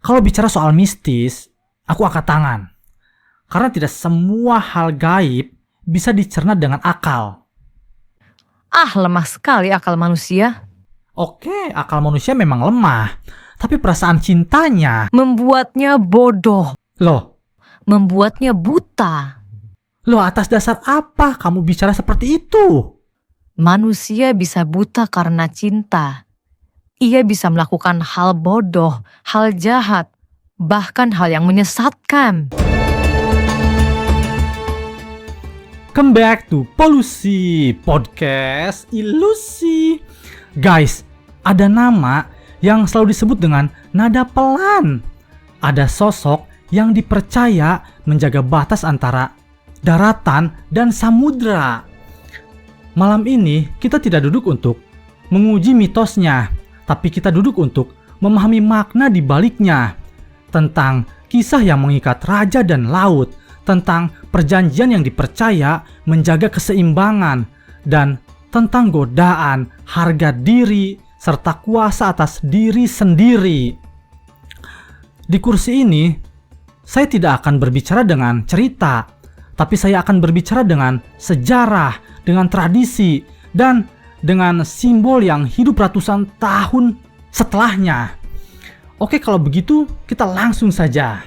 Kalau bicara soal mistis, aku angkat tangan. Karena tidak semua hal gaib bisa dicerna dengan akal. Lemah sekali akal manusia. Oke, akal manusia memang lemah. Tapi perasaan cintanya, Membuatnya bodoh, loh, membuatnya buta. atas dasar apa kamu bicara seperti itu? Manusia bisa buta karena cinta. Ia bisa melakukan hal bodoh, hal jahat, bahkan hal yang menyesatkan. Come back to Polusi Podcast Ilusi. Guys, ada nama yang selalu disebut dengan nada pelan. Ada sosok yang dipercaya menjaga batas antara daratan dan samudra. Malam ini kita tidak duduk untuk menguji mitosnya, tapi kita duduk untuk memahami makna di baliknya. Tentang kisah yang mengikat raja dan laut, tentang perjanjian yang dipercaya menjaga keseimbangan, dan tentang godaan, harga diri, serta kuasa atas diri sendiri. Di kursi ini, saya tidak akan berbicara dengan cerita, tapi saya akan berbicara dengan sejarah, dengan tradisi, dan dengan simbol yang hidup ratusan tahun setelahnya. Oke, kalau begitu kita langsung saja.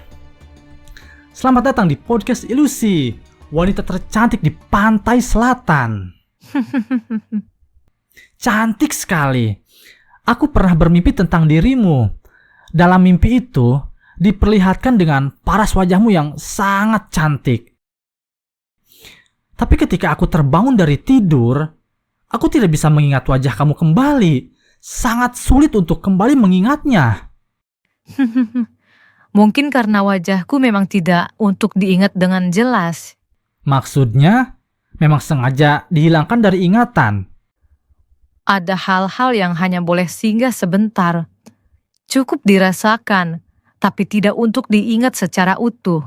Selamat datang di Podcast Ilusi, wanita tercantik di pantai selatan. Cantik sekali. Aku pernah bermimpi tentang dirimu. Dalam mimpi itu, diperlihatkan dengan paras wajahmu yang sangat cantik. Tapi ketika aku terbangun dari tidur, aku tidak bisa mengingat wajah kamu kembali. Sangat sulit untuk kembali mengingatnya. Mungkin karena wajahku memang tidak untuk diingat dengan jelas. Maksudnya, memang sengaja dihilangkan dari ingatan. Ada hal-hal yang hanya boleh singgah sebentar. Cukup dirasakan, tapi tidak untuk diingat secara utuh.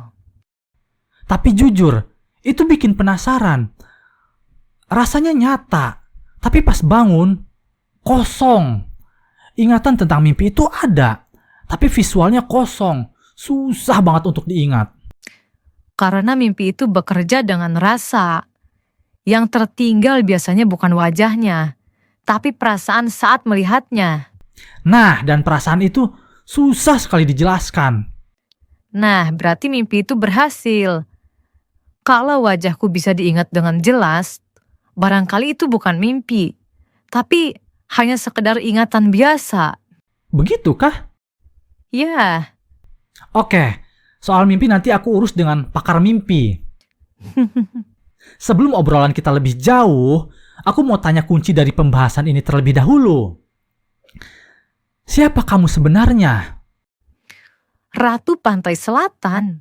Tapi jujur, itu bikin penasaran. Rasanya nyata, tapi pas bangun, kosong. Ingatan tentang mimpi itu ada, tapi visualnya kosong. Susah banget untuk diingat. Karena mimpi itu bekerja dengan rasa. Yang tertinggal biasanya bukan wajahnya, tapi perasaan saat melihatnya. Nah, dan perasaan itu susah sekali dijelaskan. Nah, berarti mimpi itu berhasil. Kalau wajahku bisa diingat dengan jelas, barangkali itu bukan mimpi, tapi hanya sekedar ingatan biasa. Begitukah? Ya, Oke, soal mimpi nanti aku urus dengan pakar mimpi. Sebelum obrolan kita lebih jauh, aku mau tanya kunci dari pembahasan ini terlebih dahulu. Siapa kamu sebenarnya? Ratu Pantai Selatan.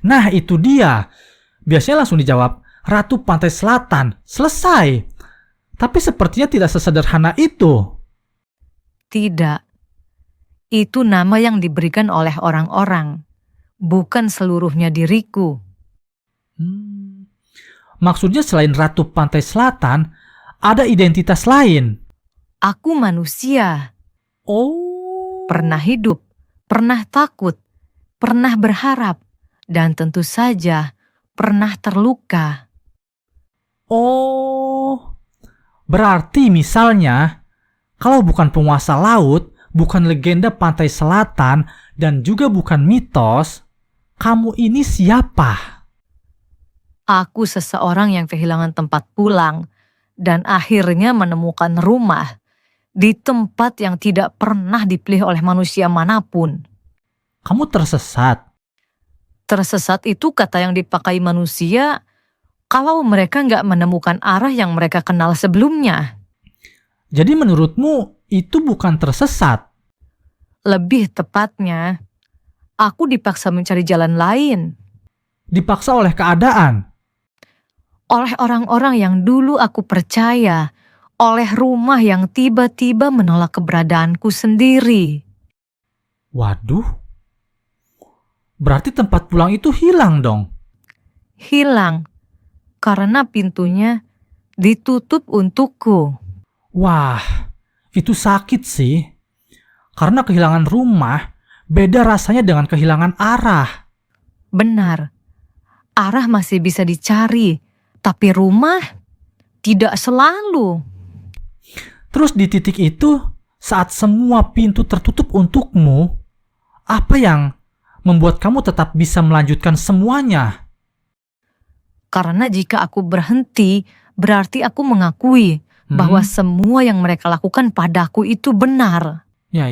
Nah, itu dia. Biasanya langsung dijawab, Ratu Pantai Selatan. Selesai. Tapi sepertinya tidak sesederhana itu. Tidak. Itu nama yang diberikan oleh orang-orang, bukan seluruhnya diriku. Maksudnya selain Ratu Pantai Selatan, ada identitas lain. Aku manusia. Oh. Pernah hidup, pernah takut, pernah berharap, dan tentu saja pernah terluka. Oh. Berarti misalnya, kalau bukan penguasa laut, bukan legenda pantai selatan, dan juga bukan mitos, kamu ini siapa? Aku seseorang yang kehilangan tempat pulang dan akhirnya menemukan rumah di tempat yang tidak pernah dipilih oleh manusia manapun. Kamu tersesat. Tersesat itu kata yang dipakai manusia kalau mereka nggak menemukan arah yang mereka kenal sebelumnya. Jadi menurutmu itu bukan tersesat? Lebih tepatnya, aku dipaksa mencari jalan lain. Dipaksa oleh keadaan? Oleh orang-orang yang dulu aku percaya, oleh rumah yang tiba-tiba menolak keberadaanku sendiri. Waduh. Berarti tempat pulang itu hilang dong? Hilang, karena pintunya ditutup untukku. Wah, itu sakit sih. Karena kehilangan rumah beda rasanya dengan kehilangan arah. Benar, arah masih bisa dicari, tapi rumah tidak selalu. Terus di titik itu, saat semua pintu tertutup untukmu, apa yang membuat kamu tetap bisa melanjutkan semuanya? Karena jika aku berhenti, berarti aku mengakui bahwa semua yang mereka lakukan padaku itu benar. Ya.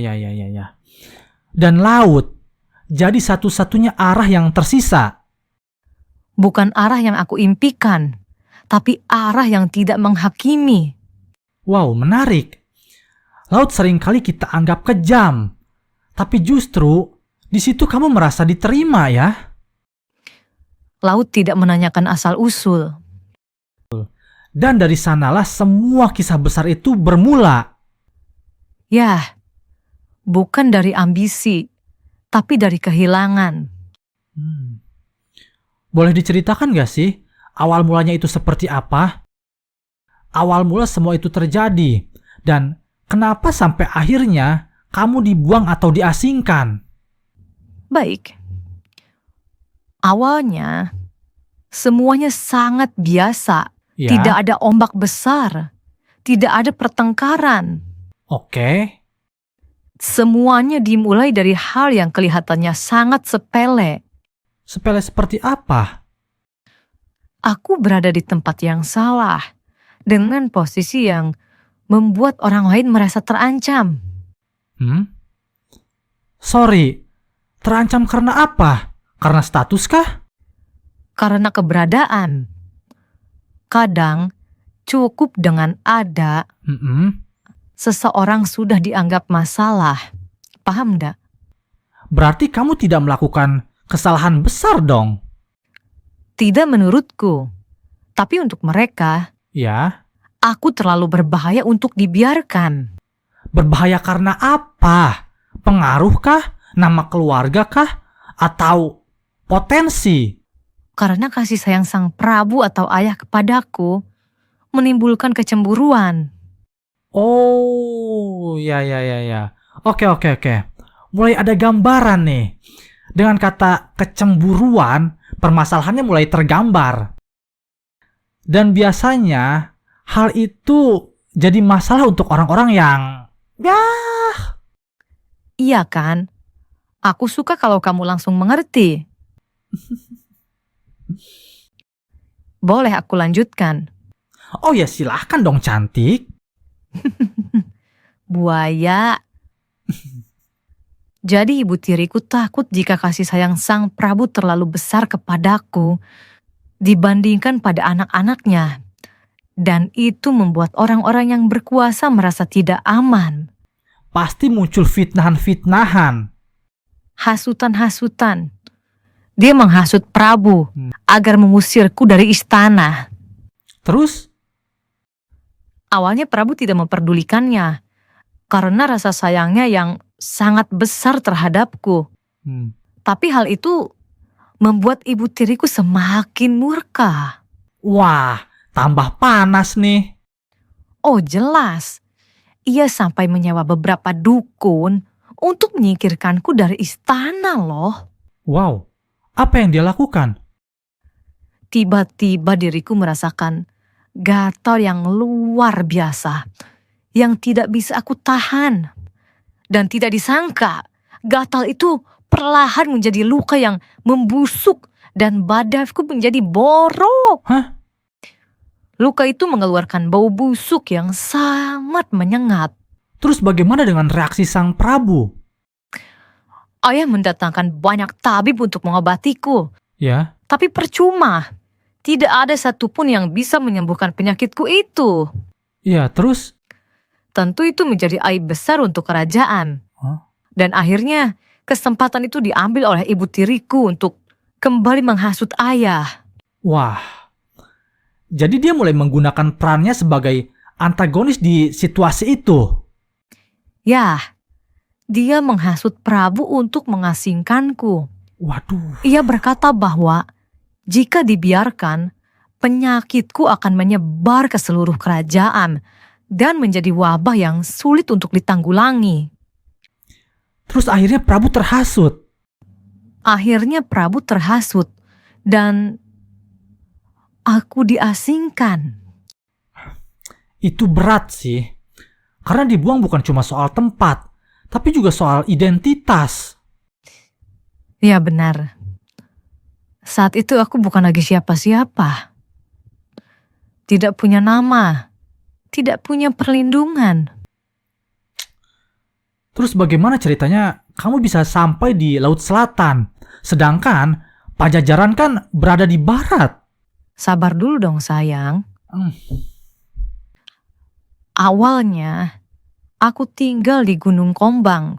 Dan laut jadi satu-satunya arah yang tersisa. Bukan arah yang aku impikan, tapi arah yang tidak menghakimi. Wow, menarik. Laut seringkali kita anggap kejam, tapi justru di situ kamu merasa diterima ya. Laut tidak menanyakan asal-usul. Dan dari sanalah semua kisah besar itu bermula. Ya, bukan dari ambisi, tapi dari kehilangan. Boleh diceritakan gak sih awal mulanya itu seperti apa? Awal mula semua itu terjadi, dan kenapa sampai akhirnya kamu dibuang atau diasingkan? Baik. Awalnya, semuanya sangat biasa. Ya. Tidak ada ombak besar. Tidak ada pertengkaran. Oke. Semuanya dimulai dari hal yang kelihatannya sangat sepele. Sepele seperti apa? Aku berada di tempat yang salah, dengan posisi yang membuat orang lain merasa terancam. Sorry, terancam karena apa? Karena status kah? Karena keberadaan. Kadang cukup dengan ada, seseorang sudah dianggap masalah. Paham nggak? Berarti kamu tidak melakukan kesalahan besar dong? Tidak menurutku. Tapi untuk mereka, Ya. aku terlalu berbahaya untuk dibiarkan. Berbahaya karena apa? Pengaruh kah? Nama keluarga kah? Atau potensi? Karena kasih sayang sang Prabu atau ayah kepadaku menimbulkan kecemburuan. Oh, ya. Oke. Mulai ada gambaran nih. Dengan kata kecemburuan, permasalahannya mulai tergambar. Dan biasanya hal itu jadi masalah untuk orang-orang yang Iya kan? Aku suka kalau kamu langsung mengerti. Boleh aku lanjutkan? Oh ya, silahkan dong cantik. Buaya. Jadi ibu tiriku takut jika kasih sayang sang Prabu terlalu besar kepadaku dibandingkan pada anak-anaknya. Dan itu membuat orang-orang yang berkuasa merasa tidak aman. Pasti muncul fitnahan-fitnahan. Hasutan-hasutan. Dia menghasut Prabu agar mengusirku dari istana. Terus? Awalnya Prabu tidak memperdulikannya karena rasa sayangnya yang sangat besar terhadapku. Tapi hal itu membuat ibu tiriku semakin murka. Wah, tambah panas nih. Oh jelas, ia sampai menyewa beberapa dukun untuk menyingkirkanku dari istana loh. Wow, apa yang dia lakukan? Tiba-tiba diriku merasakan gatal yang luar biasa, yang tidak bisa aku tahan. Dan tidak disangka, gatal itu perlahan menjadi luka yang membusuk dan badavku menjadi borok. Hah? Luka itu mengeluarkan bau busuk yang sangat menyengat. Terus bagaimana dengan reaksi sang Prabu? Ayah mendatangkan banyak tabib untuk mengobatiku. Ya. Tapi percuma. Tidak ada satupun yang bisa menyembuhkan penyakitku itu. Ya, terus? Tentu itu menjadi aib besar untuk kerajaan. Dan akhirnya kesempatan itu diambil oleh ibu tiriku untuk kembali menghasut ayah. Wah. Jadi dia mulai menggunakan perannya sebagai antagonis di situasi itu. Ya, dia menghasut Prabu untuk mengasingkanku. Waduh. Ia berkata bahwa jika dibiarkan, penyakitku akan menyebar ke seluruh kerajaan dan menjadi wabah yang sulit untuk ditanggulangi. Terus akhirnya Prabu terhasut. Akhirnya Prabu terhasut dan aku diasingkan. Itu berat sih. Karena dibuang bukan cuma soal tempat, tapi juga soal identitas. Ya benar. Saat itu aku bukan lagi siapa-siapa. Tidak punya nama, tidak punya perlindungan. Terus bagaimana ceritanya kamu bisa sampai di Laut Selatan, sedangkan Pajajaran kan berada di barat? Sabar dulu dong sayang. Awalnya, aku tinggal di Gunung Kombang.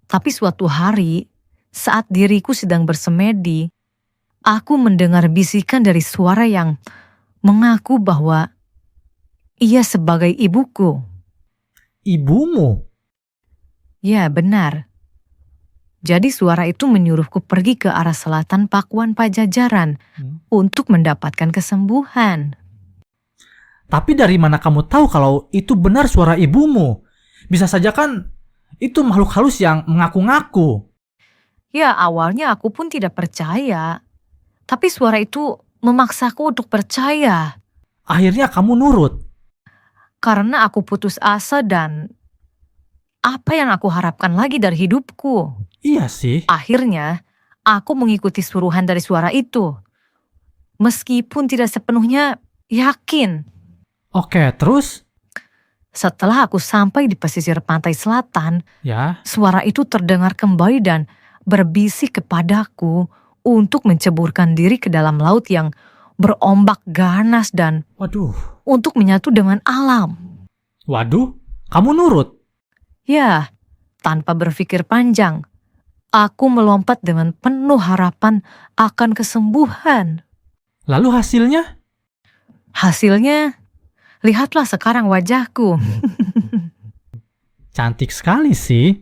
Tapi suatu hari, saat diriku sedang bersemedi, aku mendengar bisikan dari suara yang mengaku bahwa ia sebagai ibuku. Ibumu? Ya, benar. Jadi suara itu menyuruhku pergi ke arah selatan Pakuan Pajajaran untuk mendapatkan kesembuhan. Tapi dari mana kamu tahu kalau itu benar suara ibumu? Bisa saja kan itu makhluk halus yang mengaku-ngaku. Ya, awalnya aku pun tidak percaya. Tapi suara itu memaksaku untuk percaya. Akhirnya kamu nurut. Karena aku putus asa dan apa yang aku harapkan lagi dari hidupku? Iya sih. Akhirnya, aku mengikuti suruhan dari suara itu. Meskipun tidak sepenuhnya yakin. Oke, terus? Setelah aku sampai di pesisir pantai selatan, Ya. suara itu terdengar kembali dan berbisik kepadaku untuk menceburkan diri ke dalam laut yang berombak ganas dan Waduh. untuk menyatu dengan alam. Waduh, kamu nurut? Ya, tanpa berpikir panjang, aku melompat dengan penuh harapan akan kesembuhan. Lalu hasilnya? Hasilnya, lihatlah sekarang wajahku. Cantik sekali sih.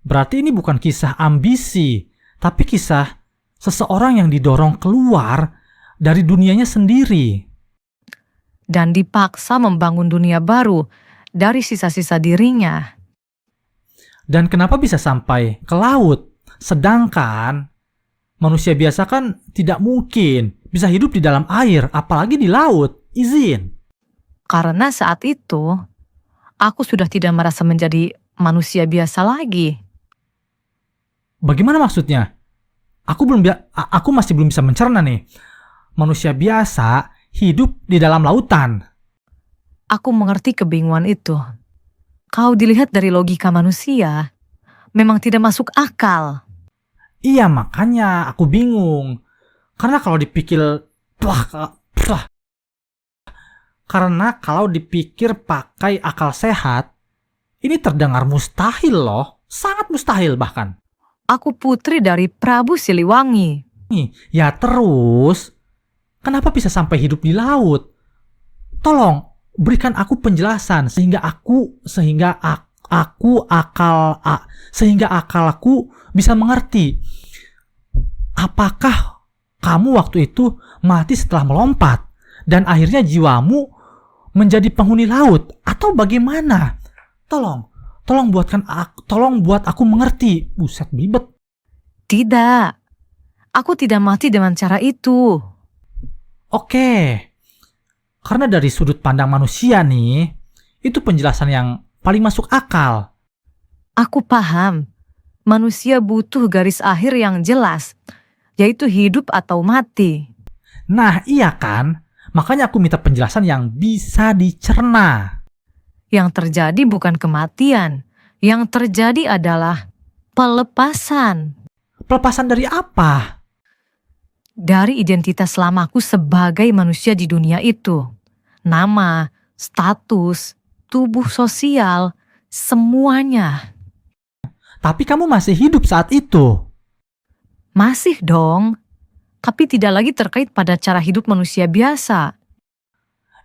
Berarti ini bukan kisah ambisi, tapi kisah seseorang yang didorong keluar dari dunianya sendiri. Dan dipaksa membangun dunia baru dari sisa-sisa dirinya. Dan kenapa bisa sampai ke laut? Sedangkan manusia biasa kan tidak mungkin bisa hidup di dalam air, apalagi di laut. Izin. Karena saat itu, aku sudah tidak merasa menjadi manusia biasa lagi. Bagaimana maksudnya? Aku masih belum bisa mencerna nih. Manusia biasa hidup di dalam lautan. Aku mengerti kebingungan itu. Kau dilihat dari logika manusia, memang tidak masuk akal. Iya, makanya aku bingung. Karena kalau dipikir pakai akal sehat, ini terdengar mustahil loh. Sangat mustahil bahkan. Aku putri dari Prabu Siliwangi. Ya terus, kenapa bisa sampai hidup di laut? Tolong berikan aku penjelasan sehingga akalku bisa mengerti. Apakah kamu waktu itu mati setelah melompat dan akhirnya jiwamu menjadi penghuni laut atau bagaimana? Tolong buat aku mengerti. Buset bibet. Tidak, aku tidak mati dengan cara itu. Oke. Karena dari sudut pandang manusia nih, itu penjelasan yang paling masuk akal. Aku paham, manusia butuh garis akhir yang jelas, yaitu hidup atau mati. Nah, iya kan? Makanya aku minta penjelasan yang bisa dicerna. Yang terjadi bukan kematian, yang terjadi adalah pelepasan. Pelepasan dari apa? Dari identitas lamaku sebagai manusia di dunia itu. Nama, status, tubuh sosial, semuanya. Tapi kamu masih hidup saat itu. Masih dong, tapi tidak lagi terkait pada cara hidup manusia biasa.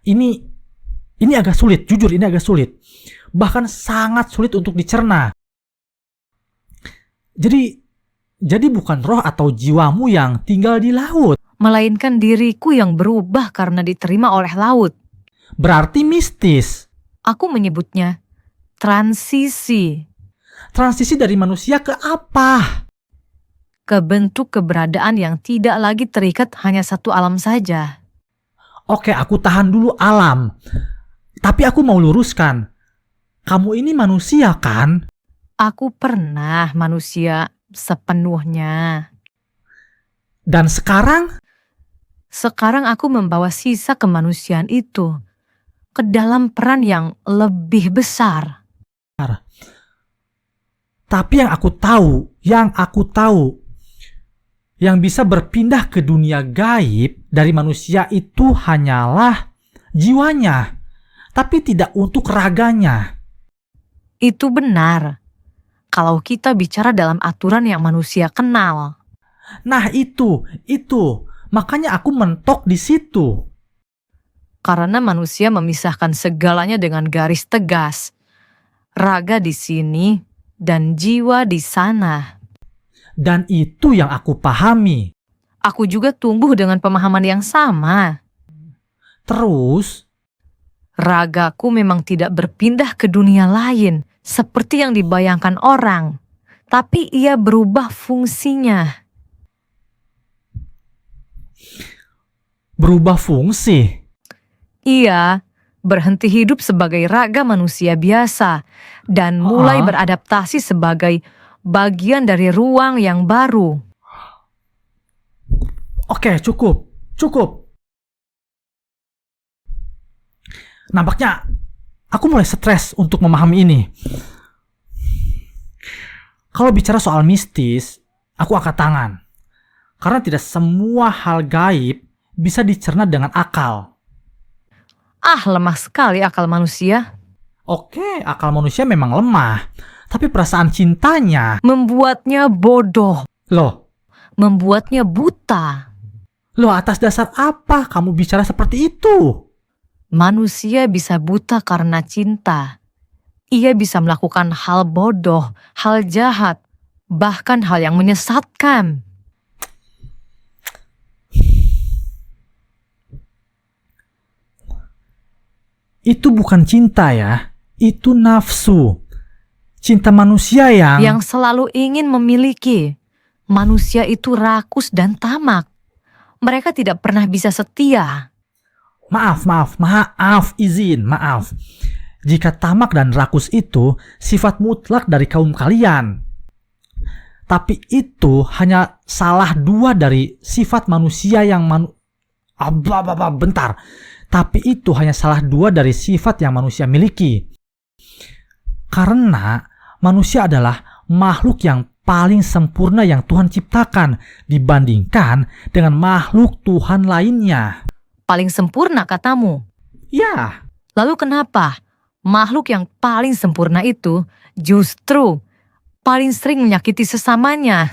Ini agak sulit, jujur ini agak sulit. Bahkan sangat sulit untuk dicerna. Jadi bukan roh atau jiwamu yang tinggal di laut. Melainkan diriku yang berubah karena diterima oleh laut. Berarti mistis. Aku menyebutnya transisi Transisi dari manusia ke apa? ke bentuk keberadaan yang tidak lagi terikat hanya satu alam saja. Oke, aku tahan dulu alam. Tapi aku mau luruskan. Kamu ini manusia kan? Aku pernah manusia sepenuhnya. Dan sekarang? Sekarang aku membawa sisa kemanusiaan itu ke dalam peran yang lebih besar. Tapi yang aku tahu, yang bisa berpindah ke dunia gaib dari manusia itu hanyalah jiwanya, tapi tidak untuk raganya. Itu benar. Kalau kita bicara dalam aturan yang manusia kenal. Nah itu. Makanya aku mentok di situ. Karena manusia memisahkan segalanya dengan garis tegas. Raga di sini dan jiwa di sana. Dan itu yang aku pahami. Aku juga tumbuh dengan pemahaman yang sama. Terus, Ragaku memang tidak berpindah ke dunia lain seperti yang dibayangkan orang. Tapi ia berubah fungsinya. berubah fungsi. Ia berhenti hidup sebagai raga manusia biasa dan mulai beradaptasi sebagai bagian dari ruang yang baru. Oke, cukup. Nampaknya aku mulai stres untuk memahami ini. Kalau bicara soal mistis, aku angkat tangan. Karena tidak semua hal gaib bisa dicerna dengan akal. Lemah sekali akal manusia. Oke, akal manusia memang lemah. Tapi perasaan cintanya, Membuatnya bodoh. Membuatnya buta. atas dasar apa kamu bicara seperti itu? Manusia bisa buta karena cinta. Ia bisa melakukan hal bodoh, hal jahat, bahkan hal yang menyesatkan. Itu bukan cinta ya, itu nafsu. Cinta manusia yang selalu ingin memiliki. Manusia itu rakus dan tamak. Mereka tidak pernah bisa setia. Maaf, izin. Jika tamak dan rakus itu sifat mutlak dari kaum kalian. Tapi itu hanya salah dua dari sifat manusia yang bentar. Tapi itu hanya salah dua dari sifat yang manusia miliki. Karena manusia adalah makhluk yang paling sempurna yang Tuhan ciptakan dibandingkan dengan makhluk Tuhan lainnya. Paling sempurna katamu? Ya. Lalu kenapa makhluk yang paling sempurna itu justru paling sering menyakiti sesamanya?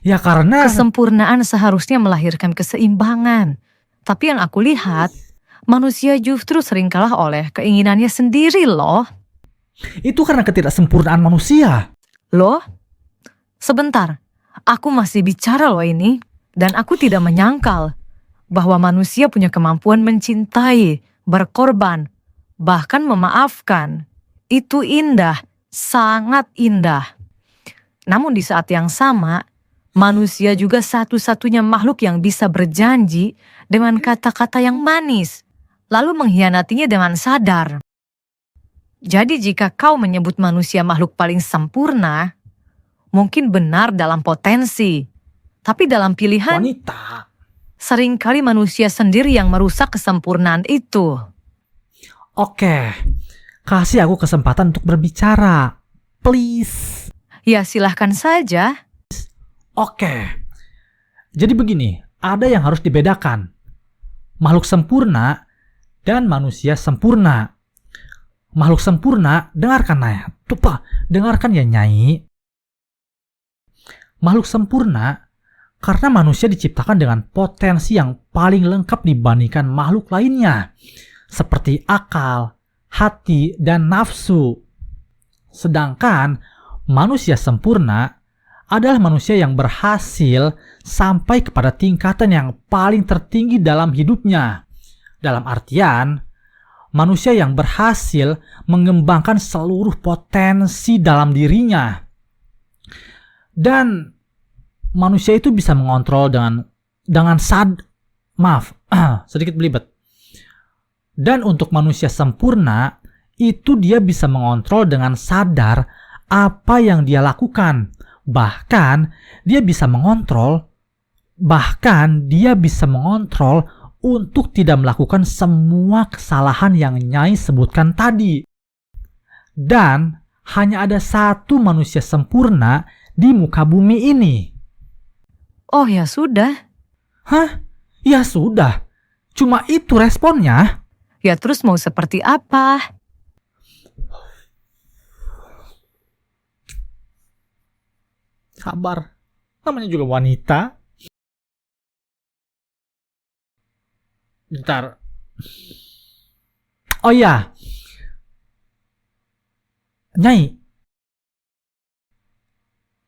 Ya karena kesempurnaan seharusnya melahirkan keseimbangan. Tapi yang aku lihat, manusia justru sering kalah oleh keinginannya sendiri loh. Itu karena ketidaksempurnaan manusia. Loh? Sebentar, aku masih bicara loh ini. Dan aku tidak menyangkal bahwa manusia punya kemampuan mencintai, berkorban, bahkan memaafkan. Itu indah, sangat indah. Namun di saat yang sama, manusia juga satu-satunya makhluk yang bisa berjanji dengan kata-kata yang manis, lalu mengkhianatinya dengan sadar. Jadi jika kau menyebut manusia makhluk paling sempurna, mungkin benar dalam potensi. Tapi dalam pilihan, wanita, seringkali manusia sendiri yang merusak kesempurnaan itu. Oke, kasih aku kesempatan untuk berbicara. Please. Ya silahkan saja. Oke. Jadi begini, ada yang harus dibedakan. Makhluk sempurna dan manusia sempurna. Makhluk sempurna, dengarkan ya Nyai. Makhluk sempurna karena manusia diciptakan dengan potensi yang paling lengkap dibandingkan makhluk lainnya, seperti akal, hati, dan nafsu. Sedangkan manusia sempurna adalah manusia yang berhasil sampai kepada tingkatan yang paling tertinggi dalam hidupnya. Dalam artian, manusia yang berhasil mengembangkan seluruh potensi dalam dirinya. Dan manusia itu bisa mengontrol sedikit belibet. Dan untuk manusia sempurna, itu dia bisa mengontrol dengan sadar apa yang dia lakukan. Bahkan dia bisa mengontrol untuk tidak melakukan semua kesalahan yang Nyai sebutkan tadi. Dan hanya ada satu manusia sempurna di muka bumi ini. Oh ya sudah. Hah? Ya sudah. Cuma itu responnya. Ya terus mau seperti apa? Sabar. Namanya juga wanita. Bentar. Oh ya. Nyai.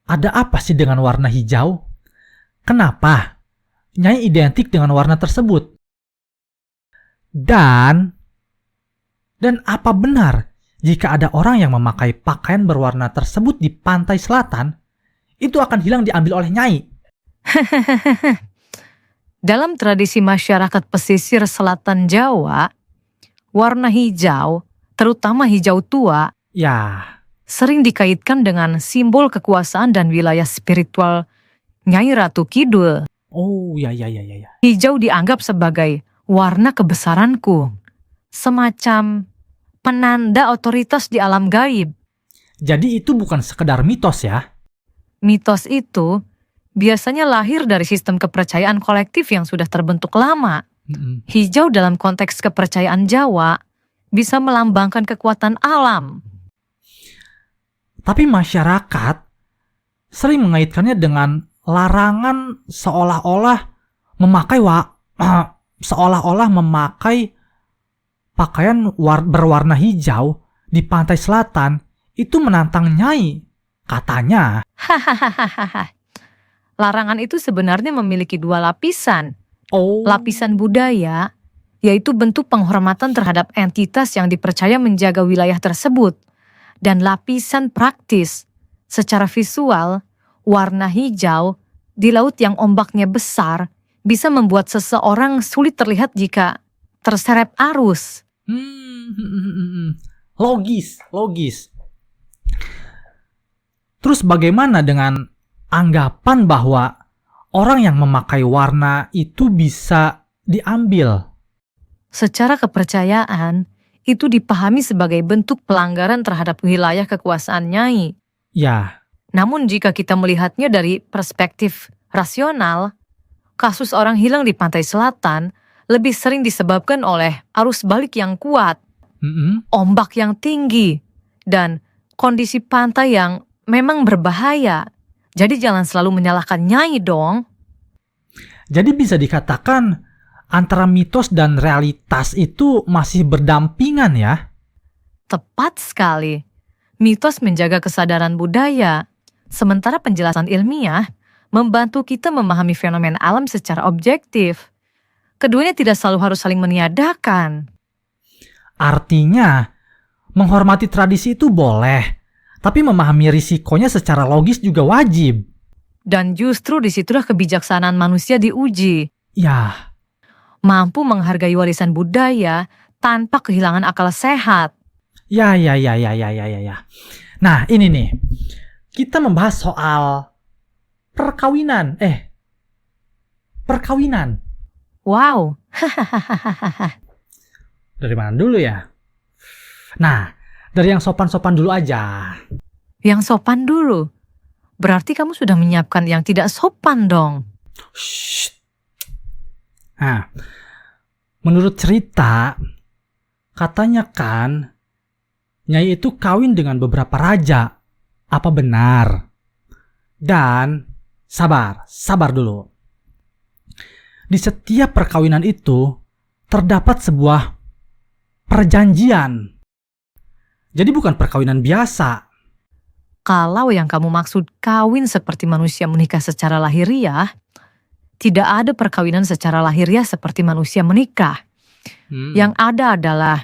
Ada apa sih dengan warna hijau? Kenapa Nyai identik dengan warna tersebut? Dan apa benar jika ada orang yang memakai pakaian berwarna tersebut di pantai selatan, itu akan hilang diambil oleh Nyai? Dalam tradisi masyarakat pesisir selatan Jawa, warna hijau, terutama hijau tua, Ya, sering dikaitkan dengan simbol kekuasaan dan wilayah spiritual Nyai Ratu Kidul. oh ya. Hijau dianggap sebagai warna kebesaranku, semacam penanda otoritas di alam gaib. Jadi itu bukan sekedar mitos ya? Mitos itu biasanya lahir dari sistem kepercayaan kolektif yang sudah terbentuk lama. Hijau dalam konteks kepercayaan Jawa bisa melambangkan kekuatan alam. Tapi masyarakat sering mengaitkannya dengan larangan seolah-olah memakai pakaian berwarna hijau di pantai selatan itu menantang Nyai, katanya. Hahaha. Larangan itu sebenarnya memiliki dua lapisan. Oh. Lapisan budaya, yaitu bentuk penghormatan terhadap entitas yang dipercaya menjaga wilayah tersebut. Dan lapisan praktis, secara visual, warna hijau di laut yang ombaknya besar bisa membuat seseorang sulit terlihat jika terseret arus. Logis. Terus bagaimana dengan anggapan bahwa orang yang memakai warna itu bisa diambil? Secara kepercayaan, itu dipahami sebagai bentuk pelanggaran terhadap wilayah kekuasaan Nyai. Ya. Namun jika kita melihatnya dari perspektif rasional, kasus orang hilang di pantai selatan lebih sering disebabkan oleh arus balik yang kuat, ombak yang tinggi, dan kondisi pantai yang memang berbahaya. Jadi jangan selalu menyalahkan Nyai dong. Jadi bisa dikatakan antara mitos dan realitas itu masih berdampingan ya? Tepat sekali. Mitos menjaga kesadaran budaya, sementara penjelasan ilmiah membantu kita memahami fenomena alam secara objektif. Keduanya tidak selalu harus saling meniadakan. Artinya, menghormati tradisi itu boleh, tapi memahami risikonya secara logis juga wajib. Dan justru disitulah kebijaksanaan manusia diuji. Ya. Mampu menghargai warisan budaya tanpa kehilangan akal sehat. Ya. Nah, ini nih. Kita membahas soal perkawinan. Perkawinan. Wow. Dari mana dulu ya? Nah, dari yang sopan-sopan dulu aja. Yang sopan dulu? Berarti kamu sudah menyiapkan yang tidak sopan dong. Shh. Nah, menurut cerita, katanya kan, Nyai itu kawin dengan beberapa raja. Apa benar? Dan, sabar dulu. Di setiap perkawinan itu, terdapat sebuah perjanjian. Jadi bukan perkawinan biasa. Kalau yang kamu maksud kawin seperti manusia menikah secara lahiriah, tidak ada perkawinan secara lahiriah seperti manusia menikah. Yang ada adalah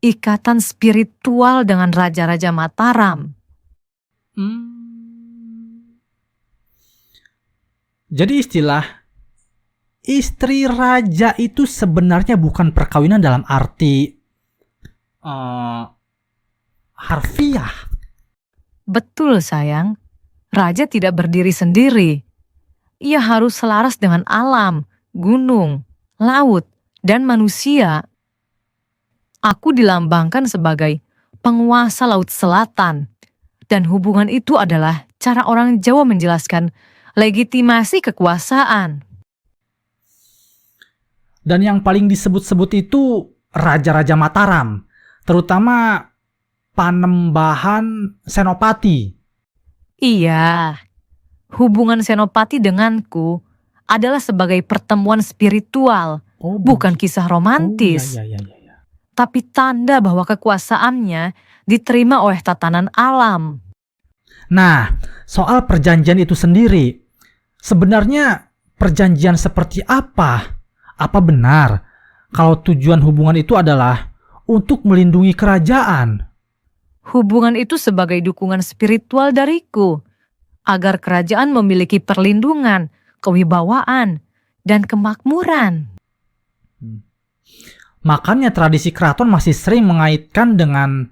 ikatan spiritual dengan Raja-Raja Mataram. Jadi istilah istri raja itu sebenarnya bukan perkawinan dalam arti harfiah. Betul sayang, raja tidak berdiri sendiri. Ia harus selaras dengan alam, gunung, laut, dan manusia. Aku dilambangkan sebagai penguasa Laut Selatan, dan hubungan itu adalah cara orang Jawa menjelaskan legitimasi kekuasaan. Dan yang paling disebut-sebut itu Raja-Raja Mataram, terutama Panembahan Senopati. Iya, hubungan Senopati denganku adalah sebagai pertemuan spiritual, bukan kisah romantis. Iya. Tapi tanda bahwa kekuasaannya diterima oleh tatanan alam. Nah, soal perjanjian itu sendiri, sebenarnya perjanjian seperti apa? Apa benar kalau tujuan hubungan itu adalah untuk melindungi kerajaan? Hubungan itu sebagai dukungan spiritual dariku, agar kerajaan memiliki perlindungan, kewibawaan, dan kemakmuran. Makanya tradisi keraton masih sering mengaitkan dengan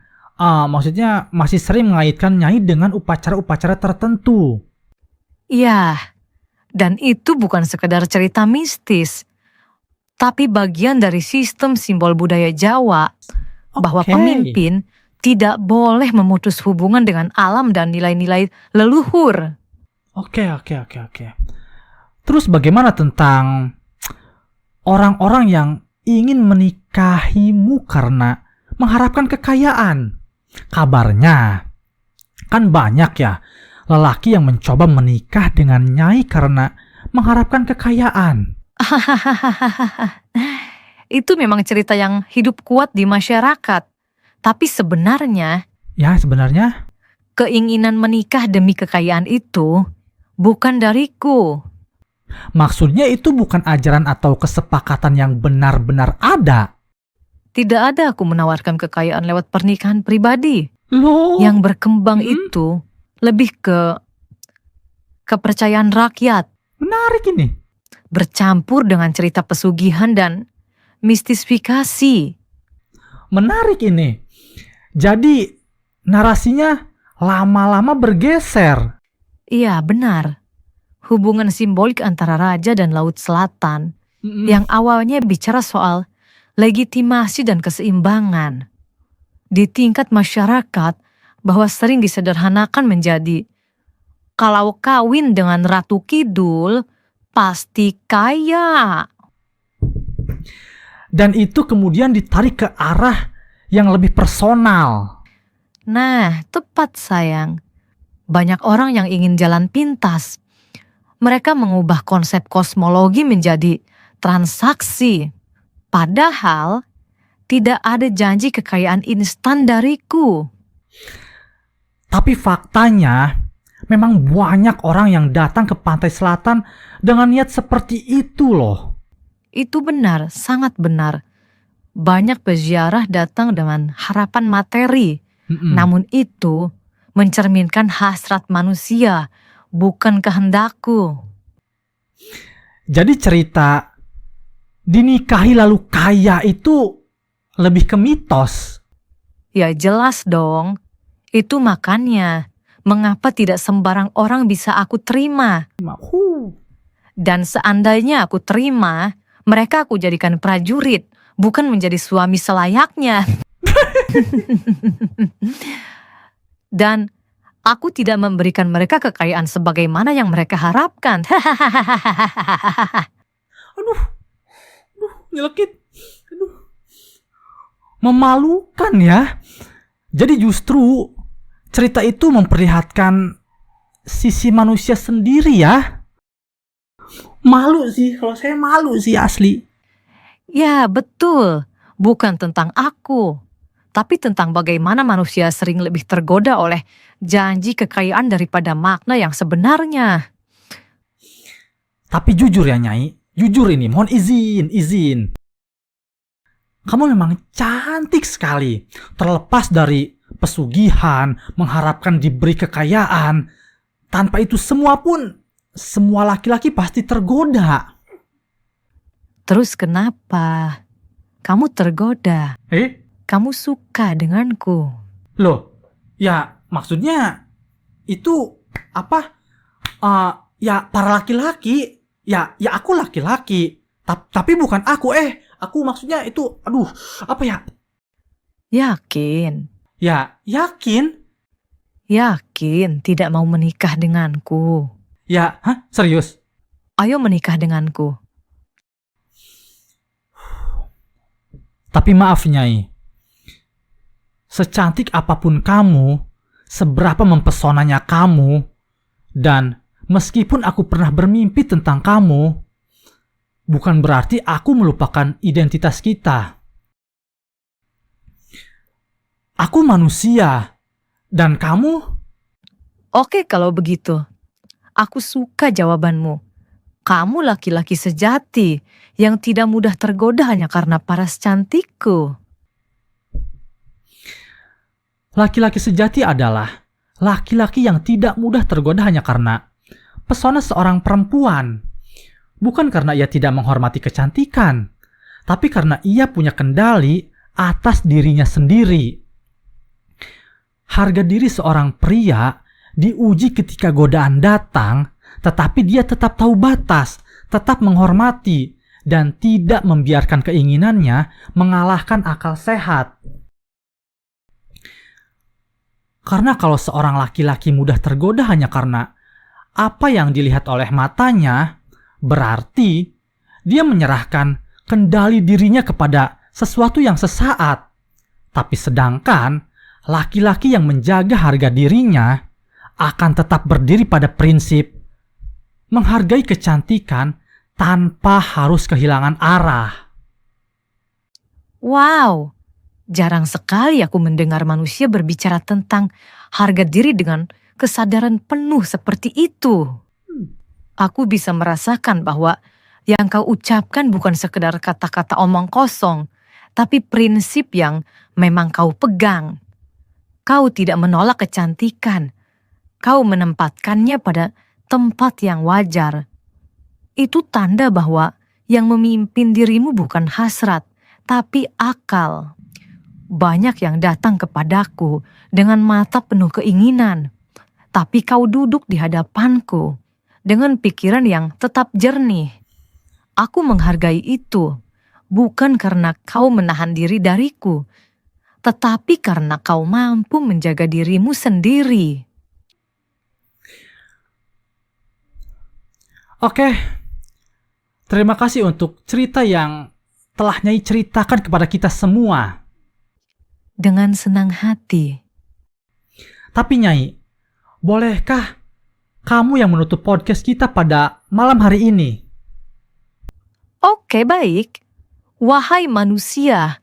masih sering mengaitkan Nyai dengan upacara-upacara tertentu. Iya, dan itu bukan sekedar cerita mistis, tapi bagian dari sistem simbol budaya Jawa, bahwa pemimpin tidak boleh memutus hubungan dengan alam dan nilai-nilai leluhur. Oke. Terus bagaimana tentang orang-orang yang ingin menikahimu karena mengharapkan kekayaan? Kabarnya kan banyak ya lelaki yang mencoba menikah dengan Nyai karena mengharapkan kekayaan. Itu memang cerita yang hidup kuat di masyarakat. Tapi sebenarnya keinginan menikah demi kekayaan itu bukan dariku. Maksudnya itu bukan ajaran atau kesepakatan yang benar-benar ada. Tidak ada aku menawarkan kekayaan lewat pernikahan pribadi. Loh. Yang berkembang itu lebih ke kepercayaan rakyat. Menarik ini. Bercampur dengan cerita pesugihan dan mistifikasi. Menarik ini. Jadi narasinya lama-lama bergeser. Iya, benar. Hubungan simbolik antara raja dan Laut Selatan yang awalnya bicara soal legitimasi dan keseimbangan di tingkat masyarakat bahwa sering disederhanakan menjadi kalau kawin dengan Ratu Kidul pasti kaya. Dan itu kemudian ditarik ke arah yang lebih personal. Nah, tepat sayang. Banyak orang yang ingin jalan pintas. Mereka mengubah konsep kosmologi menjadi transaksi. Padahal tidak ada janji kekayaan instan dariku. Tapi faktanya memang banyak orang yang datang ke pantai selatan dengan niat seperti itu loh. Itu benar, sangat benar. Banyak peziarah datang dengan harapan materi. Namun itu mencerminkan hasrat manusia, bukan kehendakku. Jadi cerita dinikahi lalu kaya itu lebih ke mitos. Ya jelas dong. Itu makanya mengapa tidak sembarang orang bisa aku terima. Dan seandainya aku terima, mereka aku jadikan prajurit, bukan menjadi suami selayaknya. Dan aku tidak memberikan mereka kekayaan sebagaimana yang mereka harapkan. Aduh, nyelekit. Memalukan ya. Jadi justru cerita itu memperlihatkan sisi manusia sendiri ya. Malu sih, kalau saya malu sih asli. Ya betul, bukan tentang aku. Tapi tentang bagaimana manusia sering lebih tergoda oleh janji kekayaan daripada makna yang sebenarnya. Tapi jujur ya Nyai, jujur ini, mohon izin. Kamu memang cantik sekali. Terlepas dari pesugihan, mengharapkan diberi kekayaan. Tanpa itu semua pun, semua laki-laki pasti tergoda. Terus kenapa? Kamu tergoda. Kamu suka denganku. Loh, ya maksudnya itu apa? Ya para laki-laki. Ya aku laki-laki. Tapi bukan aku. Aku maksudnya itu, apa ya? Yakin? Ya, yakin. Yakin tidak mau menikah denganku? Ya, serius? Ayo menikah denganku. Tapi maaf Nyai, secantik apapun kamu, seberapa mempesonanya kamu, dan meskipun aku pernah bermimpi tentang kamu, bukan berarti aku melupakan identitas kita. Aku manusia, dan kamu? Oke kalau begitu. Aku suka jawabanmu. Kamu laki-laki sejati yang tidak mudah tergoda hanya karena paras cantikku. Laki-laki sejati adalah laki-laki yang tidak mudah tergoda hanya karena pesona seorang perempuan. Bukan karena ia tidak menghormati kecantikan, tapi karena ia punya kendali atas dirinya sendiri. Harga diri seorang pria diuji ketika godaan datang, tetapi dia tetap tahu batas, tetap menghormati, dan tidak membiarkan keinginannya mengalahkan akal sehat. Karena kalau seorang laki-laki mudah tergoda hanya karena apa yang dilihat oleh matanya, berarti dia menyerahkan kendali dirinya kepada sesuatu yang sesaat. Tapi sedangkan laki-laki yang menjaga harga dirinya akan tetap berdiri pada prinsip menghargai kecantikan tanpa harus kehilangan arah. Wow, jarang sekali aku mendengar manusia berbicara tentang harga diri dengan kesadaran penuh seperti itu. Aku bisa merasakan bahwa yang kau ucapkan bukan sekedar kata-kata omong kosong, tapi prinsip yang memang kau pegang. Kau tidak menolak kecantikan. Kau menempatkannya pada tempat yang wajar. Itu tanda bahwa yang memimpin dirimu bukan hasrat, tapi akal. Banyak yang datang kepadaku dengan mata penuh keinginan, tapi kau duduk di hadapanku dengan pikiran yang tetap jernih. Aku menghargai itu, bukan karena kau menahan diri dariku, tetapi karena kau mampu menjaga dirimu sendiri. Oke, terima kasih untuk cerita yang telah Nyai ceritakan kepada kita semua. Dengan senang hati. Tapi Nyai, bolehkah kamu yang menutup podcast kita pada malam hari ini? Oke, baik. Wahai manusia,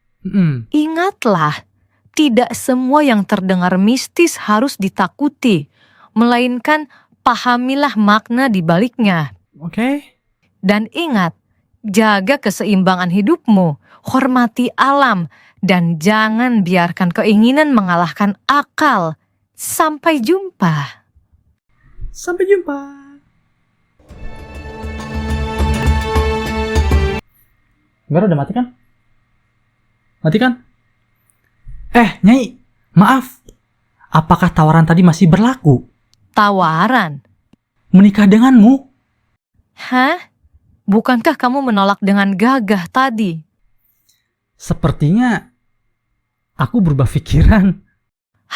ingatlah, tidak semua yang terdengar mistis harus ditakuti, melainkan pahamilah makna di baliknya. Oke. Dan ingat, jaga keseimbangan hidupmu, hormati alam, dan jangan biarkan keinginan mengalahkan akal. Sampai jumpa. Sampai jumpa. Gimana, udah mati kan? Mati kan? Nyai, maaf. Apakah tawaran tadi masih berlaku? Tawaran? Menikah denganmu? Hah? Bukankah kamu menolak dengan gagah tadi? Sepertinya aku berubah pikiran.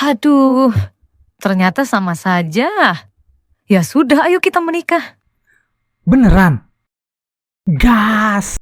Aduh, ternyata sama saja. Ya sudah, ayo kita menikah. Beneran? Gas!